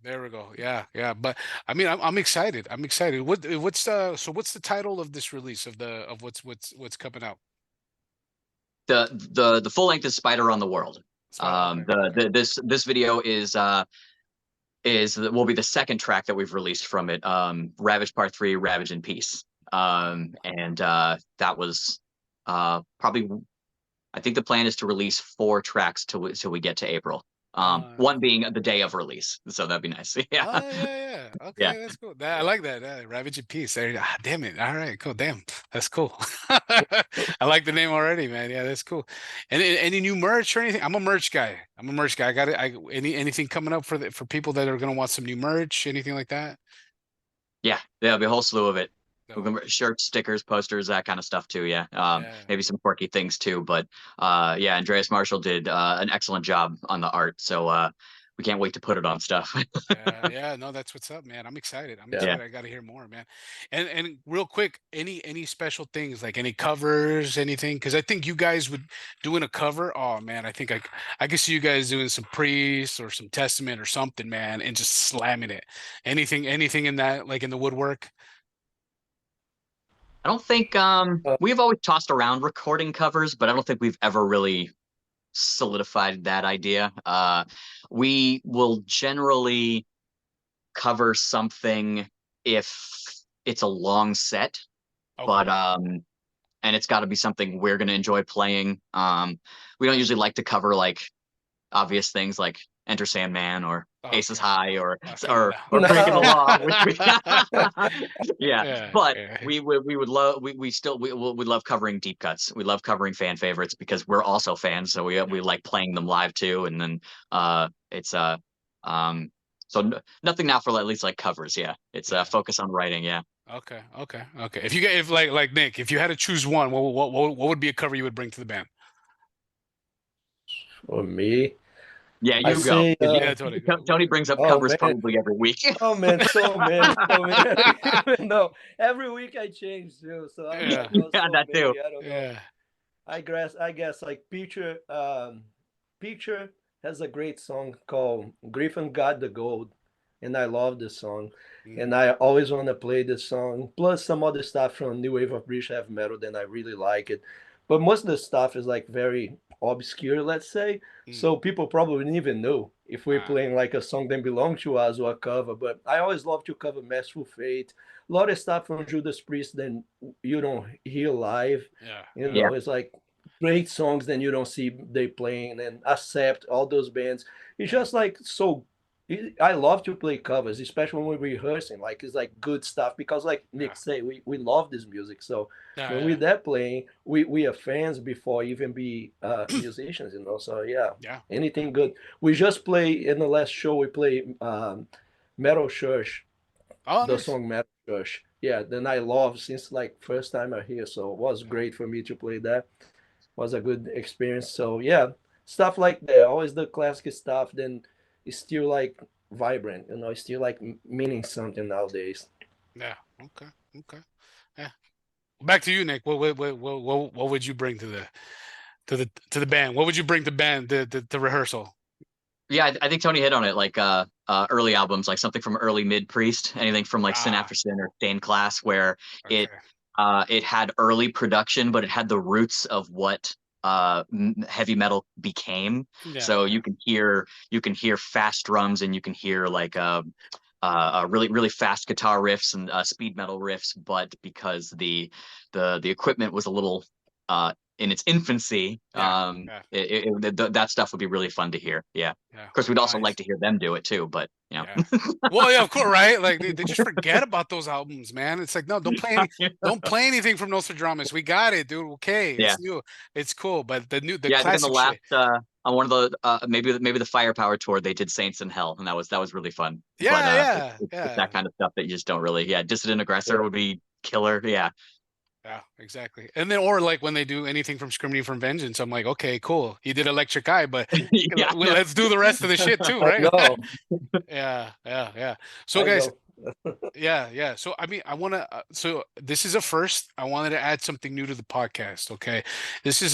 There we go. Yeah. But I mean, I'm excited. What's the title of this release of what's coming out? The full length is Spider on the World. This video will be the second track that we've released from it. Ravage Part 3, Ravage in Peace. And that was probably, I think the plan is to release 4 tracks till we get to April. One being the day of release, so that'd be nice. Yeah. Okay, that's cool. I like that. Ravage in Peace. Damn it. All right, cool. Damn, that's cool. I like the name already, man. Yeah, that's cool. And any new merch or anything? I'm a merch guy. I got it. Anything coming up for people that are gonna want some new merch? Anything like that? Yeah, there'll be a whole slew of it. Shirts, stickers, posters, that kind of stuff too. Yeah. Maybe some quirky things too. But Andreas Marshall did an excellent job on the art. So we can't wait to put it on stuff. No, that's what's up, man. I'm excited. I got to hear more, man. And real quick, any special things, like any covers, anything? Because I think you guys would doing a cover. Oh man, I think I could see you guys doing some Priest or some Testament or something, man, and just slamming it. Anything in that, like in the woodwork? I don't think we've always tossed around recording covers, but I don't think we've ever really solidified that idea. We will generally cover something if it's a long set, but and it's got to be something we're going to enjoy playing. We don't usually like to cover like obvious things like Enter Sandman or Aces High or Breaking the Law. But we would love we love covering deep cuts. We love covering fan favorites because we're also fans, so we like playing them live too. And then it's so nothing now for at least like covers. Yeah, it's focus on writing. Yeah. Okay. If like Nick, if you had to choose one, what would be a cover you would bring to the band? For me, yeah, you go. Say, Tony brings up covers probably every week. Oh man, so many. No, every week I change too. So I that too. I don't know. I guess like Picture has a great song called Griffin Got the Gold, and I love this song. And I always want to play this song. Plus some other stuff from New Wave of British Heavy Metal, then I really like it. But most of the stuff is like very obscure, let's say. So people probably didn't even know if we're playing like a song that belongs to us or a cover. But I always love to cover Merciful Fate. A lot of stuff from Judas Priest then you don't hear live. You know, it's like great songs then you don't see they playing, and Accept, all those bands. It's just like so I love to play covers, especially when we're rehearsing. Like it's like good stuff because, like Nick say, we love this music. So when we're there playing, we are fans before even be musicians, you know. So anything good. We just play in the last show. We play Metal Church, the song Metal Church. Yeah, then I love since like first time I hear. So it was great for me to play that. Was a good experience. So yeah, stuff like that. Always the classic stuff. Then it's still like vibrant, you know, it's still like meaning something nowadays. Yeah. Okay. Yeah. Back to you, Nick. What would you bring to the band? What would you bring to band the rehearsal? Yeah, I think Tony hit on it. Like early albums, like something from early mid Priest, anything from like Sin After Sin or Stained Class, where it had early production, but it had the roots of what heavy metal became. So you can hear fast drums, and you can hear like really fast guitar riffs and speed metal riffs, but because the equipment was a little in its infancy, that stuff would be really fun to hear. Of course we'd also like to hear them do it too, but you know. Well, yeah, of course, right? Like they just forget about those albums, man. It's like, no, don't play anything from Nostradamus. We got it, dude. Okay, it's new, it's cool. But the classic I think in the last on one of the maybe the Firepower tour, they did Saints in Hell, and that was really fun. It's that kind of stuff that you just don't really. Dissident Aggressor would be killer. Yeah, exactly. And then, or like when they do anything from Screaming from Vengeance, I'm like, okay, cool. You did Electric Eye, but let's do the rest of the shit too, right? Yeah. So guys, So I mean, I want to. So this is a first. I wanted to add something new to the podcast. Okay, this is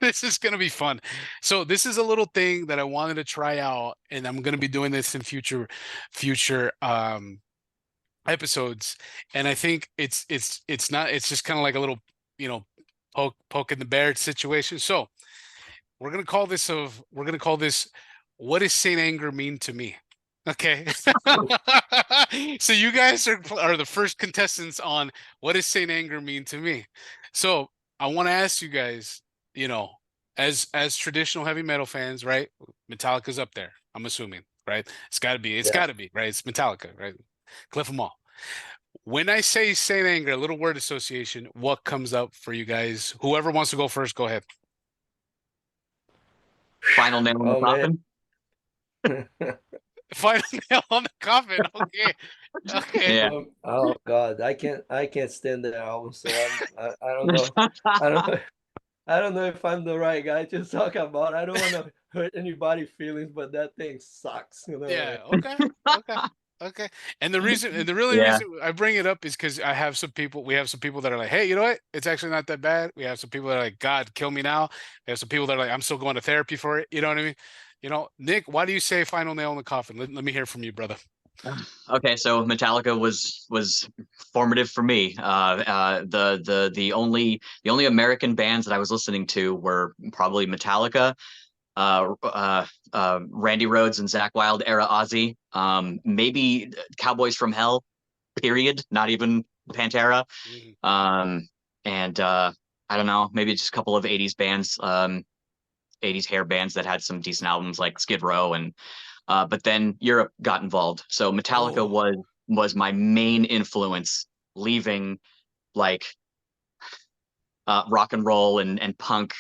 this is gonna be fun. So this is a little thing that I wanted to try out, and I'm gonna be doing this in future episodes. And I think it's just kind of like a little, poke in the bear situation. So we're gonna call this what does Saint Anger mean to me? Okay. So you guys are the first contestants on what does Saint Anger mean to me. So I want to ask you guys, as traditional heavy metal fans, right? Metallica's up there, I'm assuming, right? It's got to be, right? It's Metallica, right? Cliff them all. When I say Saint Anger, a little word association, what comes up for you guys? Whoever wants to go first, go ahead. Final nail in the coffin. Final nail on the coffin. Okay. Yeah. Oh God, I can't stand that album. So I don't know. I don't know if I'm the right guy to talk about. I don't want to hurt anybody's feelings, but that thing sucks. Yeah. Okay. And the reason I bring it up is because we have some people that are like, hey, you know what? It's actually not that bad. We have some people that are like, God, kill me now. We have some people that are like, I'm still going to therapy for it. You know what I mean? Nick, why do you say final nail in the coffin? Let me hear from you, brother. Okay, so Metallica was formative for me. The only American bands that I was listening to were probably Metallica, Randy Rhoads and Zakk Wylde era Ozzy, maybe Cowboys from Hell, period, not even Pantera, Mhm. um, and I don't know, maybe just a couple of '80s bands, '80s hair bands that had some decent albums like Skid Row and but then Europe got involved. So Metallica Oh, was my main influence leaving like rock and roll and punk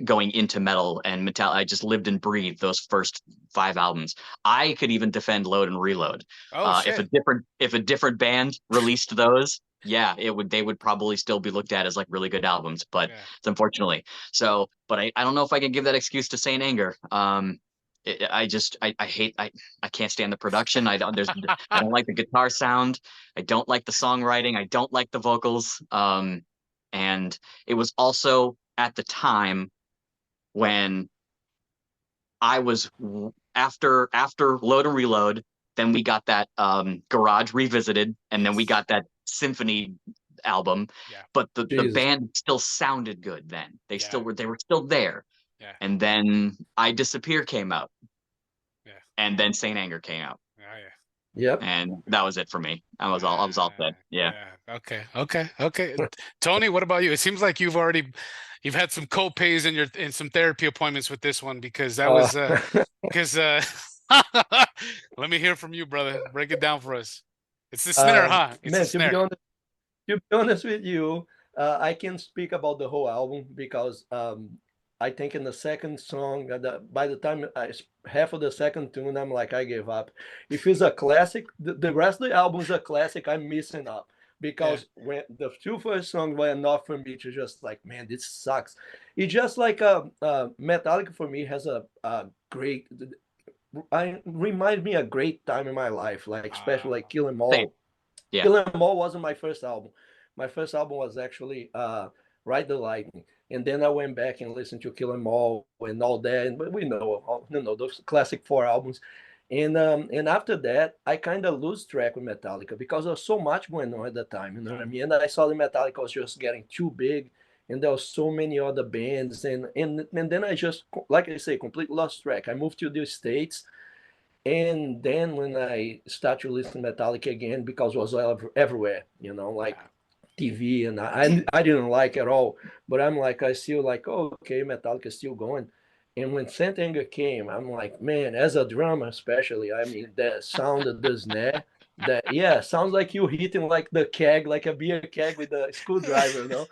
going into metal and metal. I just lived and breathed those first 5 albums. I could even defend Load and Reload. oh If a shit. different band released those, yeah, they would probably still be looked at as like really good albums, but Yeah. it's unfortunately. So, but I don't know if I can give that excuse to Saint Anger. I just I hate I can't stand the production. I don't like the guitar sound. I don't like the songwriting. I don't like the vocals. And it was also at the time when I was after Load and Reload, then we got that Garage Revisited, and then we Yes. got that Symphony album. Yeah. But the Jesus. band still sounded good then. Yeah. They were still there. Yeah. And then I Disappear came out, Yeah. and then Saint Anger came out. Oh yeah. Yep. And that was it for me. I was all set. Yeah. Yeah. Okay. Okay. Okay. Tony, what about you? It seems like you've had some co-pays in your in some therapy appointments with this one because that Uh, was because let me hear from you, brother. Break it down for us. It's the snare, huh? It's the man, snare. to be honest with you, I can speak about the whole album because I think in the second song, by the time half of the second tune, I'm like, I gave up. If it's a classic, the rest of the album is a classic. I'm missing up Yeah. because when the two first songs were enough for me to just like, man, this sucks. It's just like Metallica for me has a great. I remind me a great time in my life, like especially like Kill 'Em Same. All. Yeah. Kill 'Em All wasn't my first album. My first album was actually Ride the Lightning, and then I went back and listened to Kill 'Em All and all that. And we know, those classic four albums. And after that, I kind of lose track with Metallica because there was so much going on at the time. You know what Yeah. I mean? And I saw the Metallica was just getting too big, and there was so many other bands, and then I just, like I say, completely lost track. I moved to the States, and then when I started to listen to Metallica again, because it was everywhere, like Yeah. TV, and I didn't like it at all. But I'm like, I still like, oh, okay, Metallica is still going. And when Saint Anger came, I'm like, man, as a drummer, especially, I mean, that sound of the snare, that yeah, sounds like you hitting like the keg, like a beer keg with a screwdriver,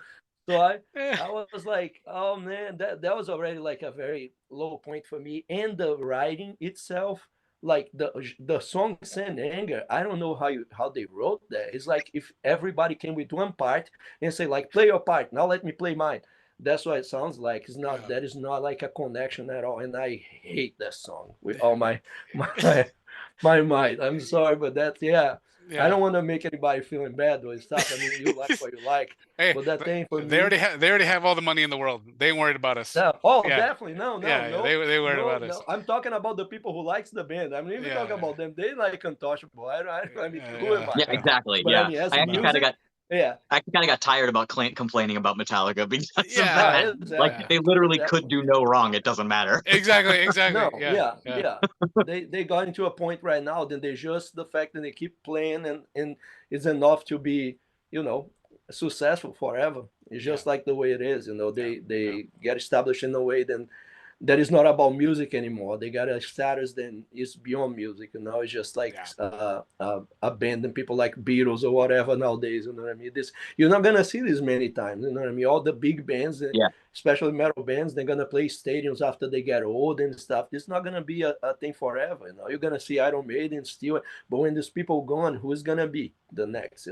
So I was like, oh man, that was already like a very low point for me. And the writing itself, like the song Saint Anger, I don't know how they wrote that. It's like if everybody came with one part and say like, play your part, now let me play mine. That's what it sounds like. It's not Yeah. that is not like a connection at all. And I hate that song with all my might. I'm sorry, but that's yeah. I Yeah. don't want to make anybody feeling bad or stuff. I mean, you like what you like, Hey, but that thing for me, they already have all the money in the world. They ain't worried about us. yeah. Oh, Yeah. definitely. No, no, Yeah, yeah, no, they worried no, about us. no. I'm talking about the people who likes the band. I'm not even talking Yeah, about them. They like untouchable. I mean, who am yeah, I? Yeah, yeah, exactly. But I Yeah. mean, as I actually kind of music, got yeah, I actually kind of got tired about complaining about Metallica because of no, yeah, that. Like exactly, yeah. they literally could exactly. do no wrong. It doesn't matter. Exactly, No, exactly. Yeah, yeah, yeah, yeah. They got into a point right now that they just the fact that they keep playing and is enough to be, you know, successful forever. It's yeah, just like the way it is. yeah, yeah, They get established in a way that is not about music anymore. They got a status that is beyond music. It's just like yeah, a band and people like Beatles or whatever nowadays. You know what I mean? This you're not gonna see this many times. You know what I mean? All the big bands, Yeah. especially metal bands, they're gonna play stadiums after they get old and stuff. This is not gonna be a thing forever. You're gonna see Iron Maiden still, but when these people gone, who's gonna be the next?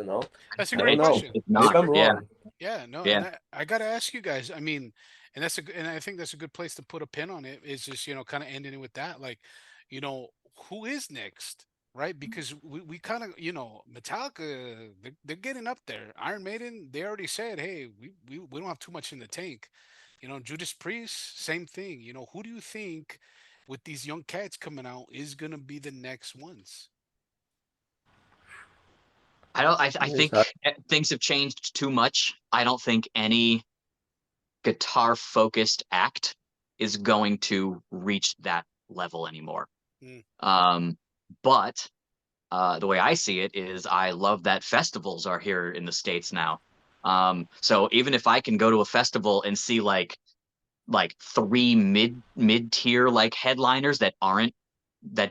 That's a I don't great know. question. It's That's a Maybe not. I'm great. Yeah. wrong. Yeah, no, Yeah. and I gotta ask you guys. I mean, and and I think that's a good place to put a pin on it. Is just kind of ending it with that, like, you know, who is next, right? Because we kind of Metallica, they're getting up there. Iron Maiden, they already said, hey, we don't have too much in the tank. Judas Priest, same thing. Who do you think with these young cats coming out is gonna be the next ones? I It's think things have changed too much. I don't think any guitar focused act is going to reach that level anymore. Mm. But the way I see it is I love that festivals are here in the States now. So even if I can go to a festival and see like three mid tier like headliners that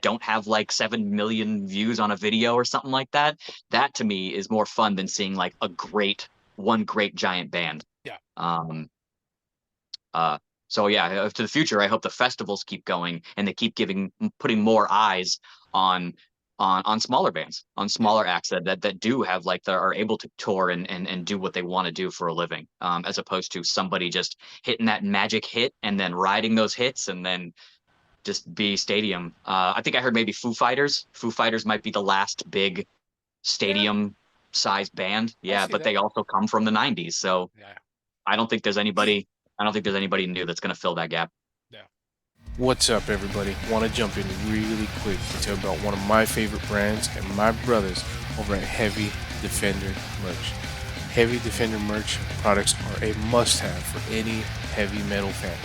don't have like 7 million views on a video or something like that, that to me is more fun than seeing like one great giant band. Yeah. So yeah, to the future, I hope the festivals keep going and they keep putting more eyes on smaller bands, on smaller acts that do have like that are able to tour and do what they want to do for a living, as opposed to somebody just hitting that magic hit and then riding those hits and then just be stadium. I think I heard maybe Foo Fighters. Foo Fighters might be the last big stadium sized band. Yeah, see but that. they also come from the 90s. So Yeah. I don't think there's anybody new that's going to fill that gap. Yeah. What's up, everybody? Want to jump in really quick to tell about one of my favorite brands and my brothers over at Heavy Defender Merch. Heavy Defender Merch products are a must-have for any heavy metal fan.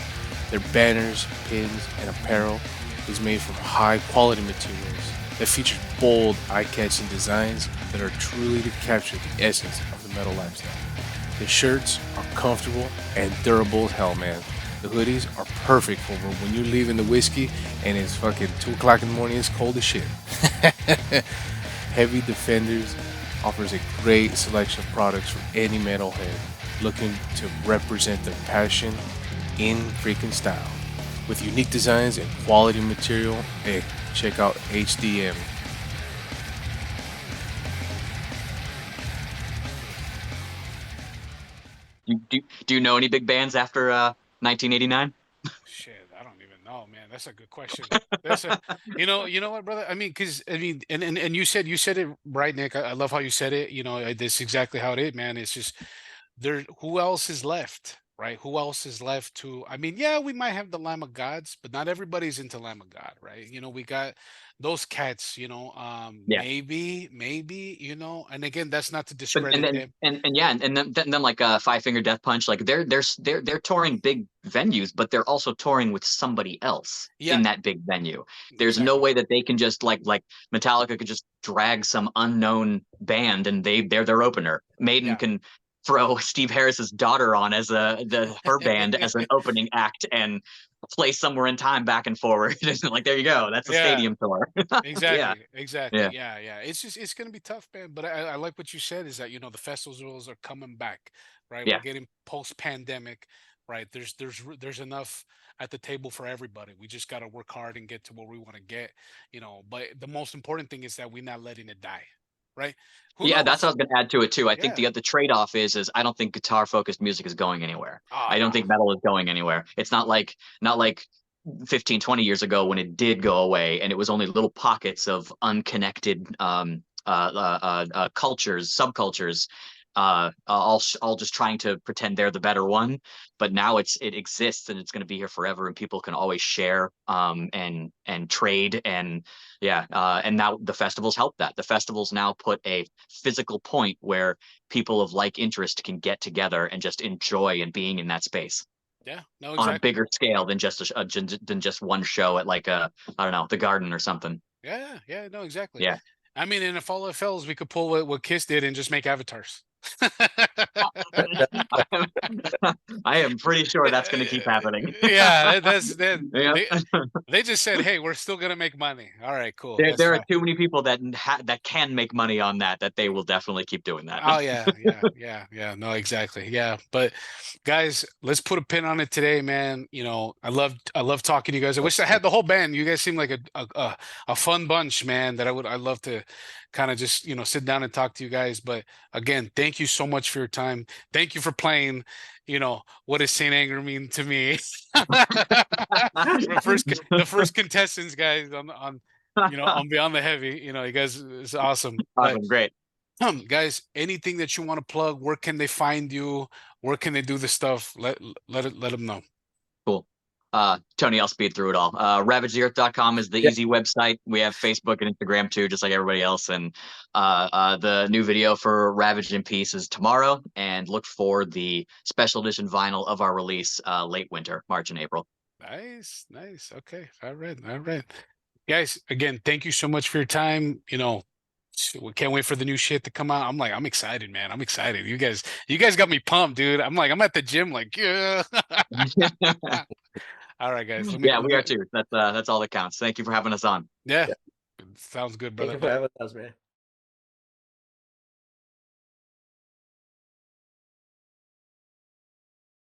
Their banners, pins, and apparel is made from high-quality materials that feature bold, eye-catching designs that are truly to capture the essence of the metal lifestyle. The shirts are comfortable and durable as hell, man. The hoodies are perfect for when you're leaving the whiskey and it's fucking 2 o'clock in the morning, it's cold as shit. Heavy Defenders offers a great selection of products for any metalhead looking to represent their passion in freaking style. With unique designs and quality material, hey, check out HDM. Do you know any big bands after 1989? Shit, I don't even know, man. That's a good question. That's a, you know what, brother? I mean, because I mean, and you said it right, Nick. I love how you said it. You know, that's exactly how it is, man. It's just there. Who else is left, right? Who else is left to? I mean, yeah, we might have the Lamb of Gods, but not everybody's into Lamb of God, right? You know, we got those cats. You know, Yeah. maybe, you know, and again, that's not to But and discredit then them. and yeah, and then like Five Finger Death Punch, like they're touring big venues, but they're also touring with somebody else Yeah, in that big venue. There's no exactly. way that they can just like Metallica could just drag some unknown band and they're their opener. Maiden Yeah. can throw Steve Harris's daughter on as her band as an opening act and play somewhere in time back and forward. Like there you go, that's a Yeah. stadium tour. Yeah, Exactly. yeah, Yeah. It's gonna be tough, man. But I like what you said is that you know the festivals are coming back, right? We're yeah. getting post-pandemic, right? There's enough at the table for everybody. We just gotta work hard and get to where we want to get, you know. But the most important thing is that we're not letting it die, right? Who Yeah, that's what I knows? was gonna add to it too. I think Yeah. the trade-off is I don't think guitar focused music is going anywhere. Oh I don't no. think metal is going anywhere. It's not like 15, 20 years ago when it did go away and it was only little pockets of unconnected cultures, subcultures, all just trying to pretend they're the better one. But now it exists and it's going to be here forever, and people can always share and trade and yeah. And now the festivals help that. The festivals now put a physical point where people of like interest can get together and just enjoy and being in that space Yeah. No, on a exactly. bigger scale than just one show at like I don't know, the Garden or something. Yeah. No, exactly. Yeah. I mean, and if all it fails, we could pull what Kiss did and just make avatars. I am pretty sure that's going to keep happening. Yeah, that's that Yeah. they just said, "Hey, we're still gonna make money." All right, cool. There, That's there are fine. too many people that can make money on that they will definitely keep doing that. Oh yeah. No, exactly. Yeah, but guys, let's put a pin on it today, man. You know, I love talking to you guys. I wish I had the whole band. You guys seem like a fun bunch, man. I love to kind of just sit down and talk to you guys. But again, thank you so much for your time. Thank you for playing. What does Saint Anger mean to me? The first contestants, guys, on Beyond the Heavy. You guys is awesome. But Awesome, great. guys, anything that you want to plug, where can they find you? Where can they do the stuff? Let them know. Cool. Tony, I'll speed through it all. RavageTheEarth.com is the easy website. We have Facebook and Instagram too, just like everybody else. And the new video for Ravage in Peace is tomorrow. And look for the special edition vinyl of our release late winter, March and April. Nice. Okay. All right. Guys, again, thank you so much for your time. You know, we can't wait for the new shit to come out. I'm excited, man. I'm excited. You guys got me pumped, dude. I'm at the gym, like, yeah. All right, guys. We are too. That's all that counts. Thank you for having us on. Yeah. Sounds good, Thank brother. you for having us, man.